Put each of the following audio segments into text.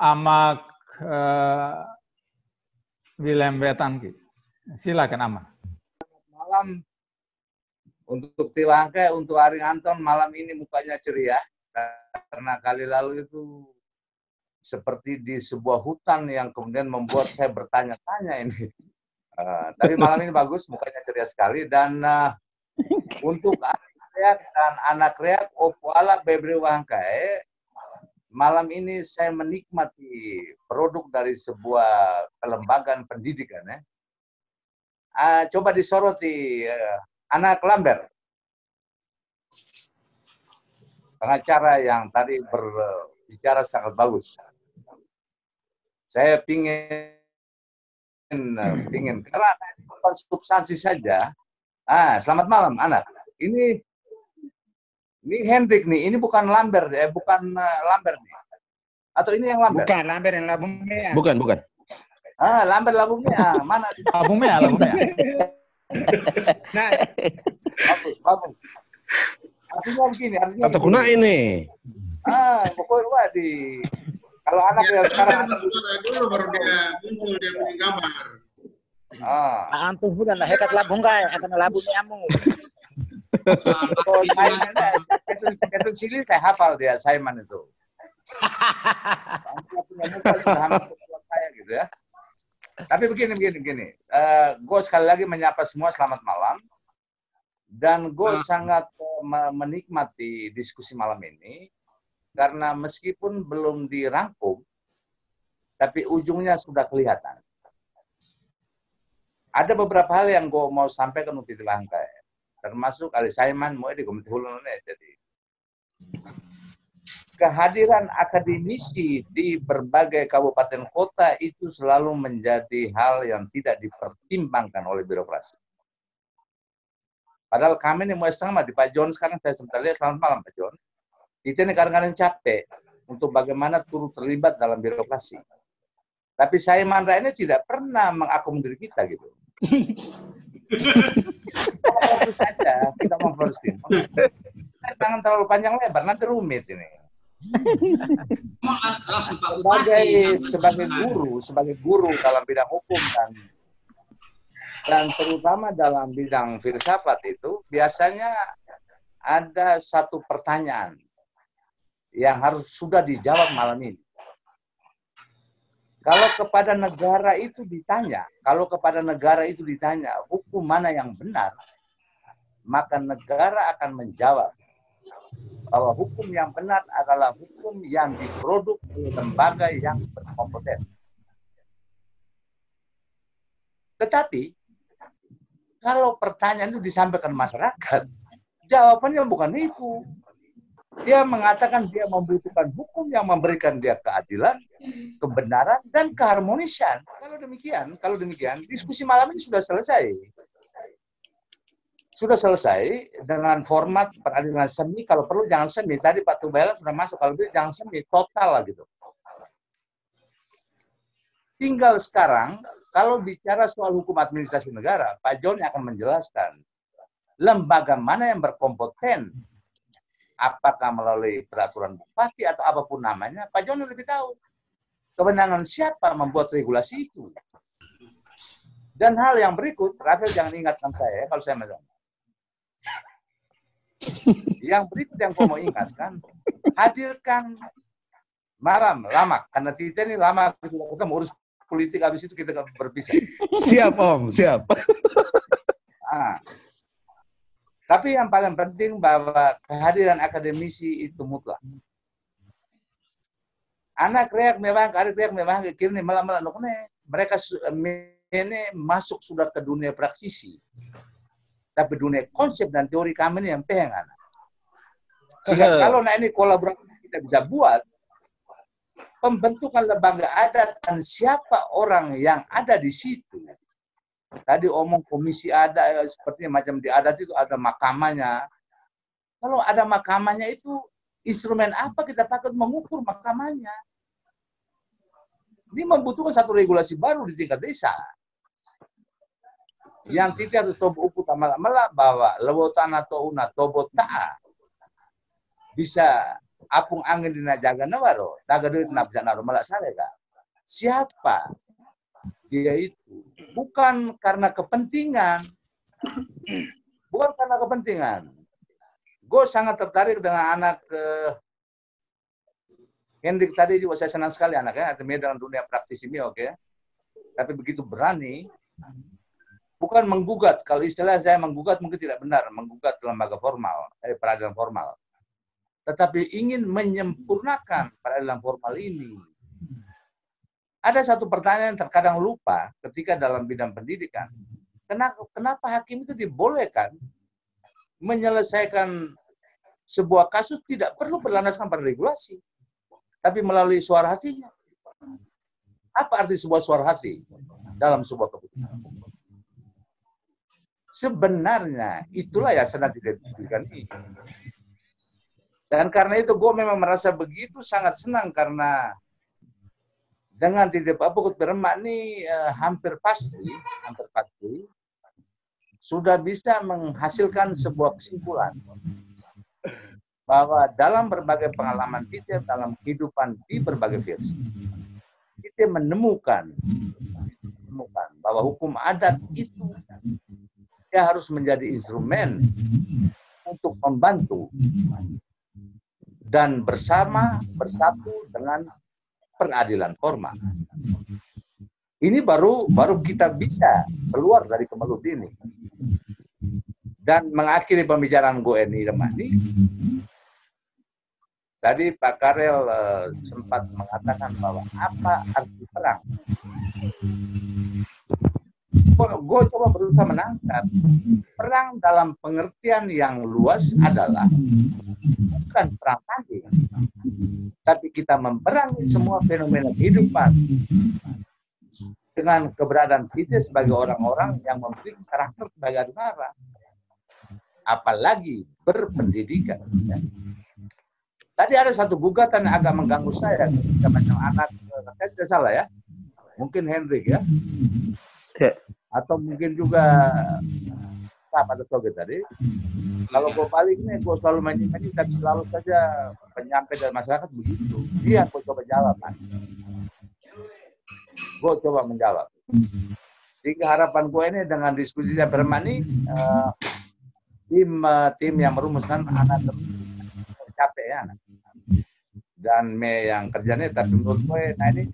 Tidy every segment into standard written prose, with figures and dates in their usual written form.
Amak William Wetan. Silakan Amak. Malam untuk Tiwangke, untuk Aring Anton, malam ini mukanya ceria karena kali lalu itu seperti di sebuah hutan yang kemudian membuat saya bertanya-tanya ini. Tapi malam ini bagus, mukanya ceria sekali. Dan untuk anak reak dan anak reak Opo ala Bebre Wangkae, malam ini saya menikmati produk dari sebuah kelembagaan pendidikan. Coba disoroti anak Lambert, pengacara yang tadi berbicara sangat bagus. Saya pingin karena substansi saja. Selamat malam anak. Ini Hendrik nih. Ini bukan Lambert, bukan Lambert nih. Atau ini yang Lambert? Bukan Lambert yang Labung Mea. Bukan. Lambert Labung Mea. Mana? Labung Mea. Nah, bagus. Artinya begini. Atau kuna ini. Pokoknya kalau anak yang sekarang dulu baru dia muncul, dia punya gambar. Antum bukan lah hekat Labung Kai, akan Labung Meamu. Itu sini saya hafal dia Saiman itu. Saya gitu ya. Tapi begini. Gue sekali lagi menyapa semua selamat malam. Dan gue sangat menikmati diskusi malam ini. Karena meskipun belum dirangkum, tapi ujungnya sudah kelihatan. Ada beberapa hal yang gue mau sampaikan untuk Tilangkai. Termasuk Ali Saiman mau di Komite Hulunnya. Jadi kehadiran akademisi di berbagai kabupaten kota itu selalu menjadi hal yang tidak dipertimbangkan oleh birokrasi. Padahal kami ini mau setengah di Pak John sekarang saya sempat lihat selamat malam Pak John. Kita ini kadang-kadang capek untuk bagaimana turut terlibat dalam birokrasi. Tapi saya Mandra ini tidak pernah mengakomodir kita gitu. Kita memforsir. Jangan terlalu panjang lebar, nanti rumit ini. Sebagai guru dalam bidang hukum dan terutama dalam bidang filsafat itu biasanya ada satu pertanyaan yang harus sudah dijawab malam ini. Kalau kepada negara itu ditanya, hukum mana yang benar, maka negara akan menjawab bahwa hukum yang benar adalah hukum yang diproduk oleh lembaga yang berkompeten. Tetapi, kalau pertanyaan itu disampaikan masyarakat, jawabannya bukan itu. Dia mengatakan dia membutuhkan hukum yang memberikan dia keadilan, kebenaran, dan keharmonisan. Kalau demikian, diskusi malam ini sudah selesai. Sudah selesai dengan format peradilan semi, kalau perlu jangan semi. Tadi Pak Tubaila sudah masuk, kalau perlu jangan semi, total lah gitu. Tinggal sekarang, kalau bicara soal hukum administrasi negara, Pak Joni akan menjelaskan lembaga mana yang berkompeten, apakah melalui peraturan bupati atau apapun namanya, Pak Joni lebih tahu. Kewenangan siapa membuat regulasi itu. Dan hal yang berikut, Rafael jangan ingatkan saya kalau saya menjawab. Yang berikut yang saya mau ingatkan, hadirkan malam lama, karena kita ini lama kita urus politik, habis itu kita berpisah. Siap Om, siap. Tapi yang paling penting bahwa kehadiran akademisi itu mutlak. Anak reak memang, adik reak memang kini malam-malam mereka ini masuk sudah ke dunia praktisi. Tapi dunia konsep dan teori kami ini yang pengen. Sehingga kalau ini kolaborasi kita bisa buat, pembentukan lembaga adat dan siapa orang yang ada di situ. Tadi omong komisi ada, sepertinya macam di adat itu ada mahkamahnya. Kalau ada mahkamahnya itu, instrumen apa kita pakai mengukur mahkamahnya? Ini membutuhkan satu regulasi baru di tingkat desa. Yang tidak harus tobo uku tamala-mala bahwa lewotan atau una tobo ta'a bisa apung angin dina jaga nawaro, daga duit na bisa naruh malak sare kak. Siapa dia itu? Bukan karena kepentingan. Bukan karena kepentingan. Gue sangat tertarik dengan anak Hendrik tadi juga, saya senang sekali anaknya, artinya dalam dunia praktisi ini oke. Tapi begitu berani, bukan menggugat. Kalau istilah saya menggugat mungkin tidak benar, menggugat lembaga formal, peradilan formal. Tetapi ingin menyempurnakan peradilan formal ini. Ada satu pertanyaan yang terkadang lupa ketika dalam bidang pendidikan. Kenapa hakim itu dibolehkan menyelesaikan sebuah kasus tidak perlu berlandaskan pada regulasi, tapi melalui suara hatinya. Apa arti sebuah suara hati dalam sebuah keputusan? Sebenarnya itulah yang sedang tidak diberikan ini. Dan karena itu gue memang merasa begitu sangat senang karena dengan titip apukut beremak ini hampir pasti sudah bisa menghasilkan sebuah kesimpulan bahwa dalam berbagai pengalaman kita dalam kehidupan di berbagai versi, kita menemukan bahwa hukum adat itu dia harus menjadi instrumen untuk membantu dan bersatu dengan peradilan formal. Ini baru kita bisa keluar dari kemelut ini. Dan mengakhiri pembicaraan gue ini, tadi Pak Karel sempat mengatakan bahwa apa arti perang. Gue coba berusaha menangkap perang dalam pengertian yang luas adalah bukan perang tanding, tapi kita memerangi semua fenomena kehidupan dengan keberadaan kita sebagai orang-orang yang memiliki karakter sebagai negara, apalagi berpendidikan. Ya. Tadi ada satu gugatan yang agak mengganggu saya ketika macam anak, saya tidak salah ya, mungkin Hendrik ya, atau mungkin juga apa ada Toge tadi. Kalau gue balik nih, gue selalu main-main, tapi selalu saja penyampai dari masyarakat begitu. Iya, gue coba jawab, man. Gue coba menjawab. Jadi harapan gue ini dengan diskusi yang bermani, tim yang merumuskan anak capek ya, dan yang kerjanya, tapi menurut gue, nah ini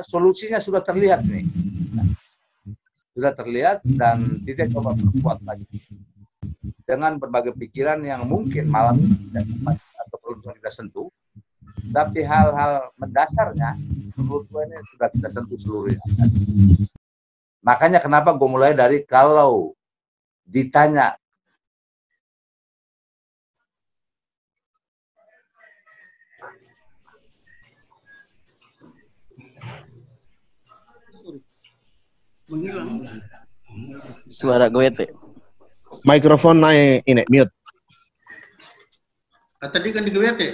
solusinya sudah terlihat nih. Sudah terlihat dan kita coba perkuat lagi dengan berbagai pikiran yang mungkin malam ini tidak atau perlu kita sentuh, tapi hal-hal mendasarnya menurut gue ini sudah kita sentuh seluruhnya. Makanya kenapa gue mulai dari kalau ditanya suara gue teh. Mikrofon naik ini mute. Tadi kan di gue teh.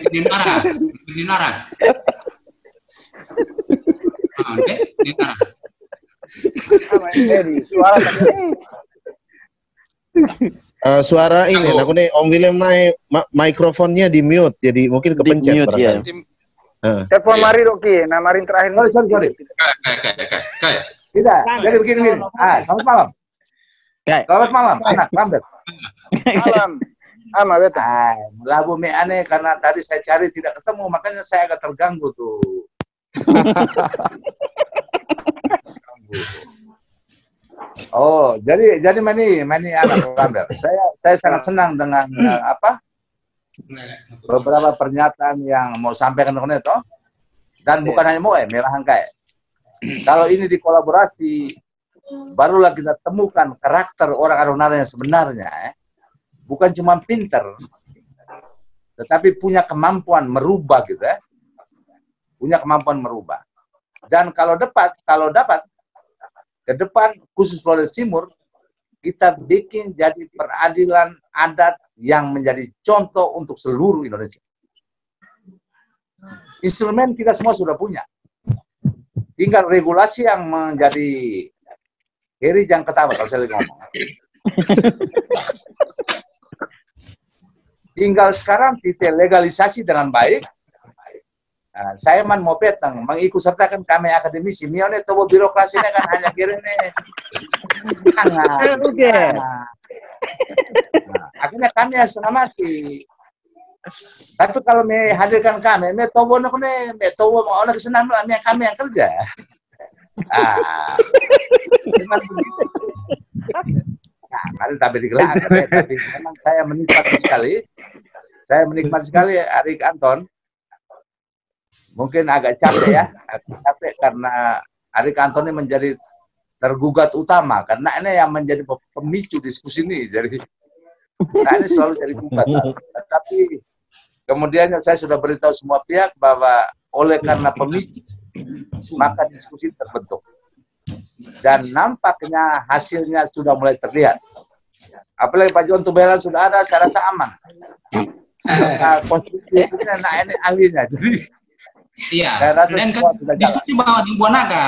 Di nara. Suara ini, aku nih Om William naik mikrofonnya di mute, jadi mungkin kepencet. Di mute, ya. Telepon mari Roki, nah mari terakhir. Sorry. Kayak. Tidak, jadi begini. Selamat malam. Selamat malam, anak Lambert. Malam. Ama beta. Lagu me aneh karena tadi saya cari tidak ketemu, makanya saya agak terganggu tuh. Oh, jadi mani anak Lambert. Saya sangat senang dengan beberapa pernyataan yang mau sampaikan ke Neto, dan bukan hanya mau melahan kayak. Kalau ini dikolaborasi, barulah kita temukan karakter orang Arunara yang sebenarnya. Bukan cuma pinter, tetapi punya kemampuan merubah gitu ya. Punya kemampuan merubah. Dan kalau dapat ke depan khusus Flores Timur, kita bikin jadi peradilan adat yang menjadi contoh untuk seluruh Indonesia. Instrumen kita semua sudah punya. Tinggal regulasi yang menjadi Heri jangan ketawa kalau saya lagi ngomong. Tinggal sekarang kita legalisasi dengan baik. Nah, saya mau petang mengikut sertakan kami akademisi. Mione tobo birokrasinya kan hanya kira nih. Akhirnya kami setengah mati. Tapi kalau hadirkan kami, tobo nak nih, tobo mau orang kesenang kami yang kerja. Memang begitu. Nah, mari tapi digelar, tapi memang saya menikmati sekali. Saya menikmati sekali Arik Anton. Mungkin agak capek ya, capek karena Arik Anton ini menjadi tergugat utama karena ini yang menjadi pemicu diskusi ini. Jadi, ini selalu jadi gugatan. Tetapi kemudian saya sudah beritahu semua pihak bahwa oleh karena pemicu maka diskusi terbentuk dan nampaknya hasilnya sudah mulai terlihat. Apalagi Pak John Tubela sudah ada, saya rasa aman. Konstitusinya, nah ini ahlinya. Jadi, iya. Saya rasa Dan diskusi bahwa di Buanaga.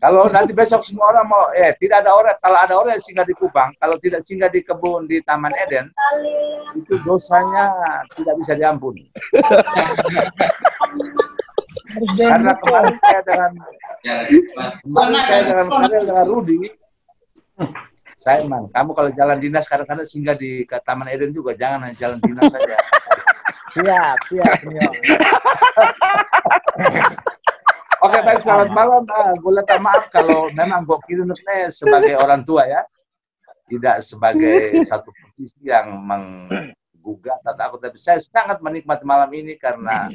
Kalau nanti besok semua orang mau, tidak ada orang, kalau ada orang yang singgah di Kupang, kalau tidak singgah di kebun di Taman Eden, itu dosanya tidak bisa diampuni. Karena kemarin saya dengan Rudi, saya kamu kalau jalan dinas kadang-kadang singgah di Taman Eden juga, jangan hanya jalan dinas saja. Siap. Oke, baik, selamat malam. Boleh maaf kalau memang gue kirimnya sebagai orang tua ya, tidak sebagai satu posisi yang menggugat atau aku, tapi saya sangat menikmati malam ini karena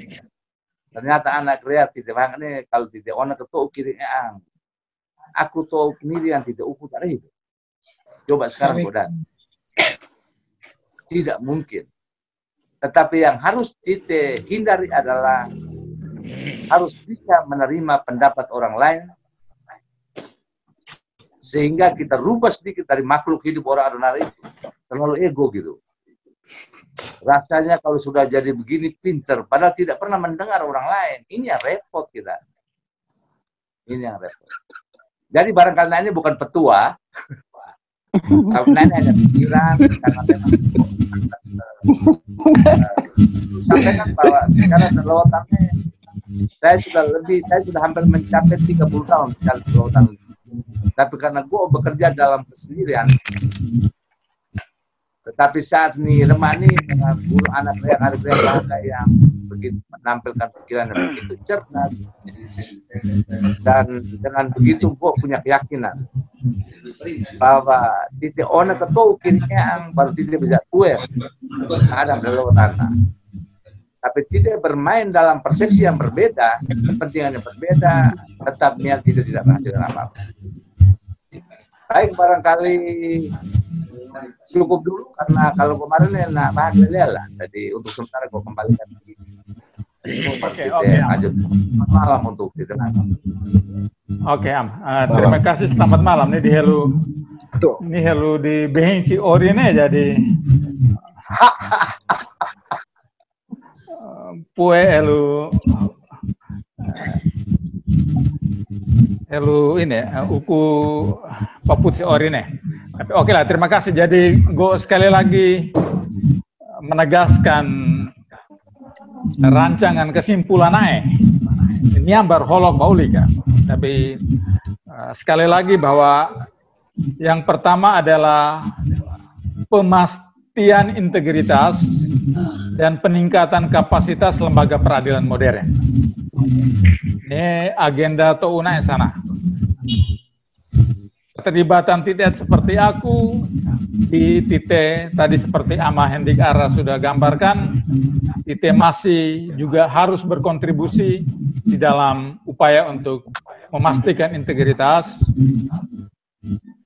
ternyata anak kreatif banget nih. Kalau tidak ona ketua kirinya, aku tahu sendiri yang tidak ukur tadi itu. Coba sekarang goda. Tidak mungkin. Tetapi yang harus kita hindari adalah harus bisa menerima pendapat orang lain sehingga kita rubah sedikit dari makhluk hidup orang ordinari itu. Terlalu ego gitu. Rasanya kalau sudah jadi begini pinter, padahal tidak pernah mendengar orang lain. Ini yang repot kita. Ini yang repot. Jadi barangkali ini bukan petua, karena ini ada pikiran, karena memang sampaikan bahwa secara terlawatannya saya sudah hampir mencapai 30 tahun secara terlawatan. Tapi karena gue bekerja dalam kesendirian, tetapi saat ini remani dengan guru anak yang begitu menampilkan pikiran yang begitu cerdas, dan dengan begitu gue punya keyakinan bahwa titik ona ketua kirinya baru tidak bisa kue ada belok tanah. Tapi tidak bermain dalam persepsi yang berbeda, kepentingan yang berbeda, tetap niat tidak menghasilkan apa-apa. Baik, barangkali cukup dulu karena kalau kemarin ya nak bahas lah. Jadi untuk sementara gue kembalikan lagi. Oke. Lanjut malam untuk kita. Oke, terima kasih, selamat malam nih di Helu. Ini Helu di Behengsi Orine jadi Pue Helu ini uku Paputi Orine. Tapi oke lah, terima kasih. Jadi gue sekali lagi menegaskan rancangan kesimpulan ini ambar holok maulika. Tapi sekali lagi bahwa yang pertama adalah pemastian integritas dan peningkatan kapasitas lembaga peradilan modern. Ini agenda Touna sana. Keterlibatan titik seperti aku di titik tadi seperti Ama Hendik Ara sudah gambarkan, titik masih juga harus berkontribusi di dalam upaya untuk memastikan integritas,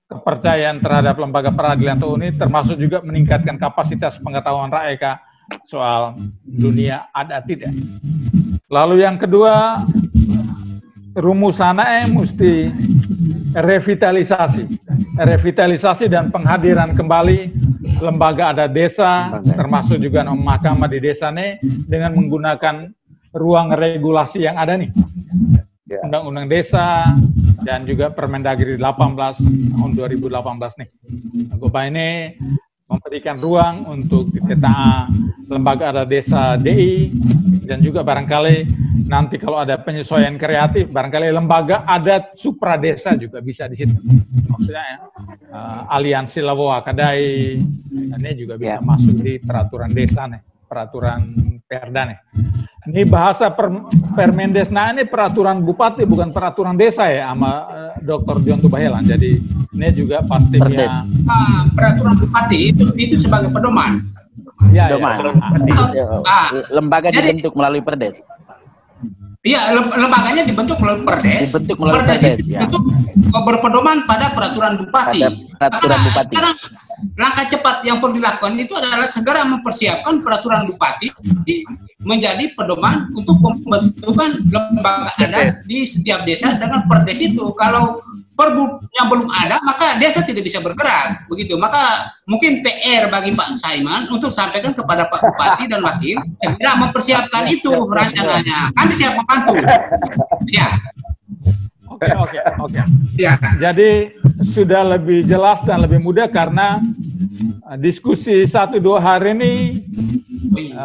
kepercayaan terhadap lembaga peradilan ini, termasuk juga meningkatkan kapasitas pengetahuan rakyat soal dunia ada tidak. Lalu yang kedua, rumusannya mesti revitalisasi dan penghadiran kembali lembaga adat desa, termasuk juga mahkamah di desa nih, dengan menggunakan ruang regulasi yang ada nih, Undang-Undang Desa dan juga Permendagri 18 tahun 2018 nih. Ini berikan ruang untuk TTA lembaga adat desa DI, dan juga barangkali nanti kalau ada penyesuaian kreatif, barangkali lembaga adat supra desa juga bisa di situ. Maksudnya ya, aliansi Lawoa Kadai ini juga bisa masuk di peraturan desa nih, peraturan Perda nih. Ini bahasa Permendes, nah ini peraturan bupati bukan peraturan desa ya, sama Dr. John Tubahelan. Jadi ini juga pastinya peraturan bupati itu sebagai pedoman. Ya, lembaga dibentuk melalui Perdes. Iya, lembaganya dibentuk melalui Perdes. Perdes itu berpedoman pada peraturan bupati. Sekarang langkah cepat yang perlu dilakukan itu adalah segera mempersiapkan peraturan bupati menjadi pedoman untuk pembentukan lembaga adat di setiap desa dengan Perdes itu. Kalau Perbu yang belum ada, maka desa tidak bisa bergerak, begitu. Maka mungkin PR bagi Pak Saiman untuk sampaikan kepada Pak Bupati dan Wakil segera mempersiapkan itu rancangannya. Kami siap membantu. Ya. Oke. Ya. Jadi sudah lebih jelas dan lebih mudah karena diskusi 1-2 hari ini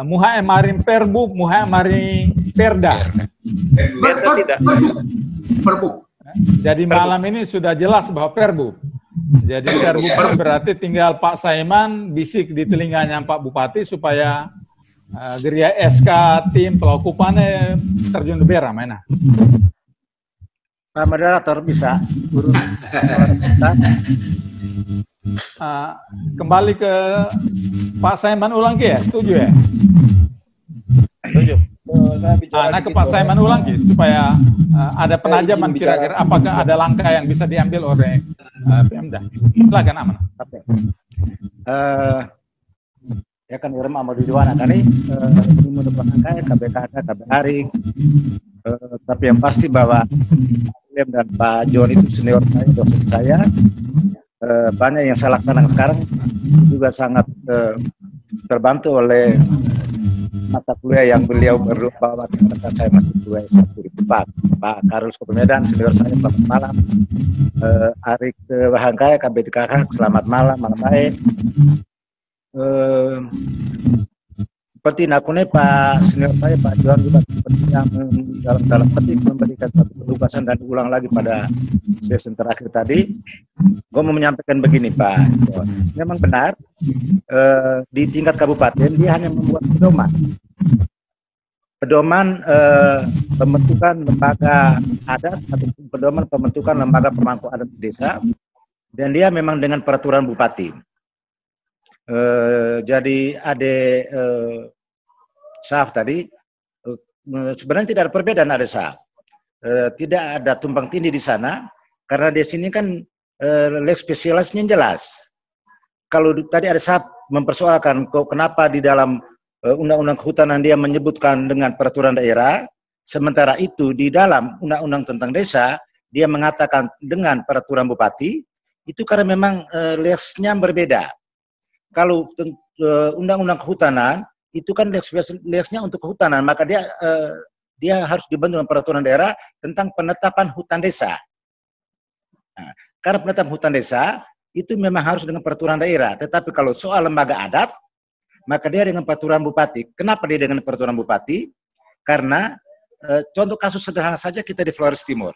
muha emarin Perbu, muha emarin Perda. Perbu. Jadi malam ini sudah jelas bahwa Perbu. Jadi Perbu berarti tinggal Pak Saiman bisik di telinganya Pak Bupati supaya geria SK tim pelakupannya terjun bera mana. Pak moderator bisa kembali ke Pak Saiman ulang ya, setuju ya? Setuju. Nah, ke Pak Saiman ulang supaya ada penajaman kira-kira apakah ada langkah yang bisa diambil oleh Pemda. Silakan Aman. Ya kan Irem Amadu Diwana kali menurut langkah KBKK, KBHari, tapi yang pasti bahwa William dan Pak John itu senior saya, dosen saya, banyak yang saya laksanakan sekarang juga sangat terbantu oleh mata kuliah yang beliau bawa pada saat saya masih kuliah S1 di Pak Karul Medan, senior saya, selamat malam. Arik Bahangkaya, KBDKK, selamat malam, malam baik. Seperti nakune Pak senior saya, Pak Johan juga sepertinya dalam petik memberikan satu penugasan dan ulang lagi pada sesi terakhir tadi. Gue mau menyampaikan begini Pak Johan. Memang benar di tingkat kabupaten dia hanya membuat pedoman pembentukan lembaga adat atau pedoman pembentukan lembaga pemangku adat desa, dan dia memang dengan peraturan bupati. Jadi ada SAF tadi sebenarnya tidak ada perbedaan, ada SAF, tidak ada tumpang tindih di sana karena di sini kan lex spesialisnya jelas. Kalau tadi ada SAF mempersoalkan kok kenapa di dalam undang-undang kehutanan dia menyebutkan dengan peraturan daerah, sementara itu di dalam undang-undang tentang desa dia mengatakan dengan peraturan bupati, itu karena memang lex-nya berbeda. Kalau undang-undang kehutanan itu kan lex-nya untuk kehutanan, maka dia harus dibantu dengan peraturan daerah tentang penetapan hutan desa. Nah, karena penetapan hutan desa itu memang harus dengan peraturan daerah, tetapi kalau soal lembaga adat maka dia dengan peraturan bupati. Kenapa dia dengan peraturan bupati? Karena contoh kasus sederhana saja kita di Flores Timur.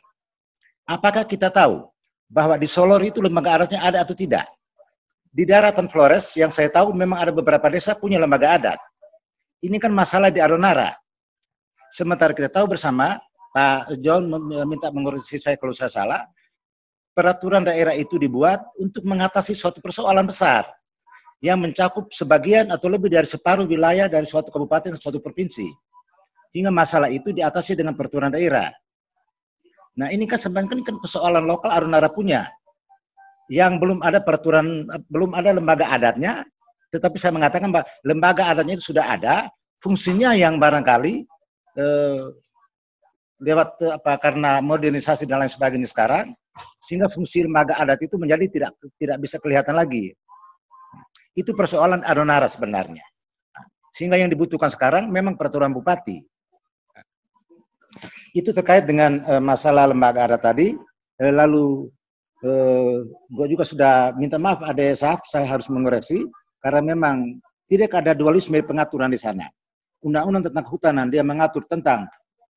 Apakah kita tahu bahwa di Solor itu lembaga adatnya ada atau tidak? Di daratan Flores yang saya tahu memang ada beberapa desa punya lembaga adat. Ini kan masalah di Adonara. Sementara kita tahu bersama, Pak John minta mengoreksi saya kalau saya salah, peraturan daerah itu dibuat untuk mengatasi suatu persoalan besar yang mencakup sebagian atau lebih dari separuh wilayah dari suatu kabupaten dan suatu provinsi. Hingga masalah itu diatasi dengan peraturan daerah. Nah ini kan sebenarnya kan persoalan lokal Adonara punya, yang belum ada peraturan, belum ada lembaga adatnya, tetapi saya mengatakan bahwa lembaga adatnya itu sudah ada, fungsinya yang barangkali lewat karena modernisasi dan lain sebagainya sekarang, sehingga fungsi lembaga adat itu menjadi tidak bisa kelihatan lagi. Itu persoalan Adonara sebenarnya. Sehingga yang dibutuhkan sekarang memang peraturan bupati. Itu terkait dengan masalah lembaga adat tadi. Lalu gue juga sudah minta maaf ada SAF, saya harus mengoreksi. karena memang tidak ada dualisme pengaturan di sana. Undang-undang tentang kehutanan dia mengatur tentang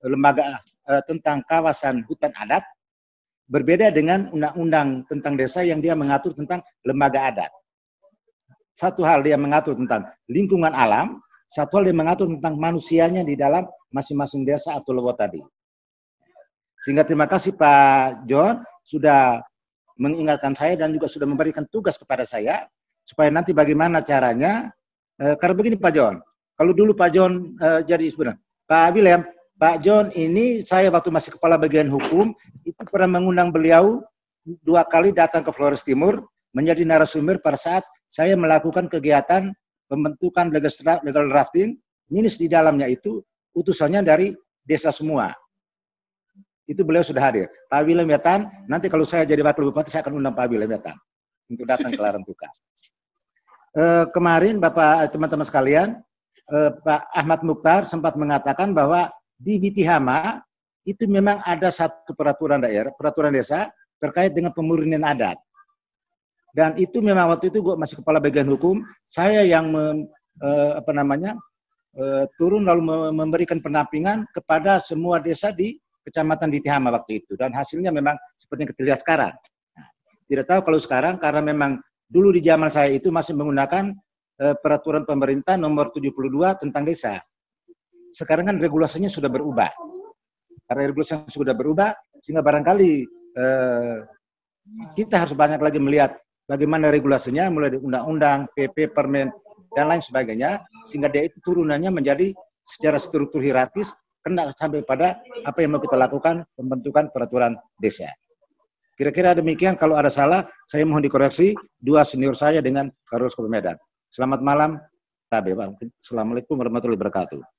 lembaga tentang kawasan hutan adat, berbeda dengan undang-undang tentang desa yang dia mengatur tentang lembaga adat. Satu hal dia mengatur tentang lingkungan alam, satu hal dia mengatur tentang manusianya di dalam masing-masing desa atau lewat tadi. Sehingga terima kasih Pak John sudah mengingatkan saya dan juga sudah memberikan tugas kepada saya supaya nanti bagaimana caranya. Karena begini Pak John, kalau dulu Pak John jadi sebenarnya Pak William, Pak John ini saya waktu masih kepala bagian hukum itu pernah mengundang beliau 2 kali datang ke Flores Timur menjadi narasumber pada saat saya melakukan kegiatan pembentukan legal drafting, minus di dalamnya itu utusannya dari desa semua. Itu beliau sudah hadir. Pak William Yatan, nanti kalau saya jadi wakil bupati, saya akan undang Pak William Yatan untuk datang ke Larantuka. Kemarin Bapak teman-teman sekalian, Pak Ahmad Mukhtar sempat mengatakan bahwa di Bitihama itu memang ada satu peraturan daerah, peraturan desa terkait dengan pemurnian adat. Dan itu memang waktu itu gue masih kepala bagian hukum, saya yang turun lalu memberikan pendampingan kepada semua desa di Kecamatan Bitihama waktu itu, dan hasilnya memang seperti yang kita lihat sekarang. Nah, tidak tahu kalau sekarang karena memang dulu di zaman saya itu masih menggunakan peraturan pemerintah nomor 72 tentang desa. Sekarang kan regulasinya sudah berubah. Karena regulasinya sudah berubah, sehingga barangkali kita harus banyak lagi melihat bagaimana regulasinya, mulai dari undang-undang, PP, permen, dan lain sebagainya, sehingga dia itu turunannya menjadi secara struktur hierarkis kena sampai pada apa yang mau kita lakukan pembentukan peraturan desa. Kira-kira demikian, kalau ada salah saya mohon dikoreksi 2 senior saya dengan Kapolres Medan. Selamat malam. Assalamualaikum warahmatullahi wabarakatuh.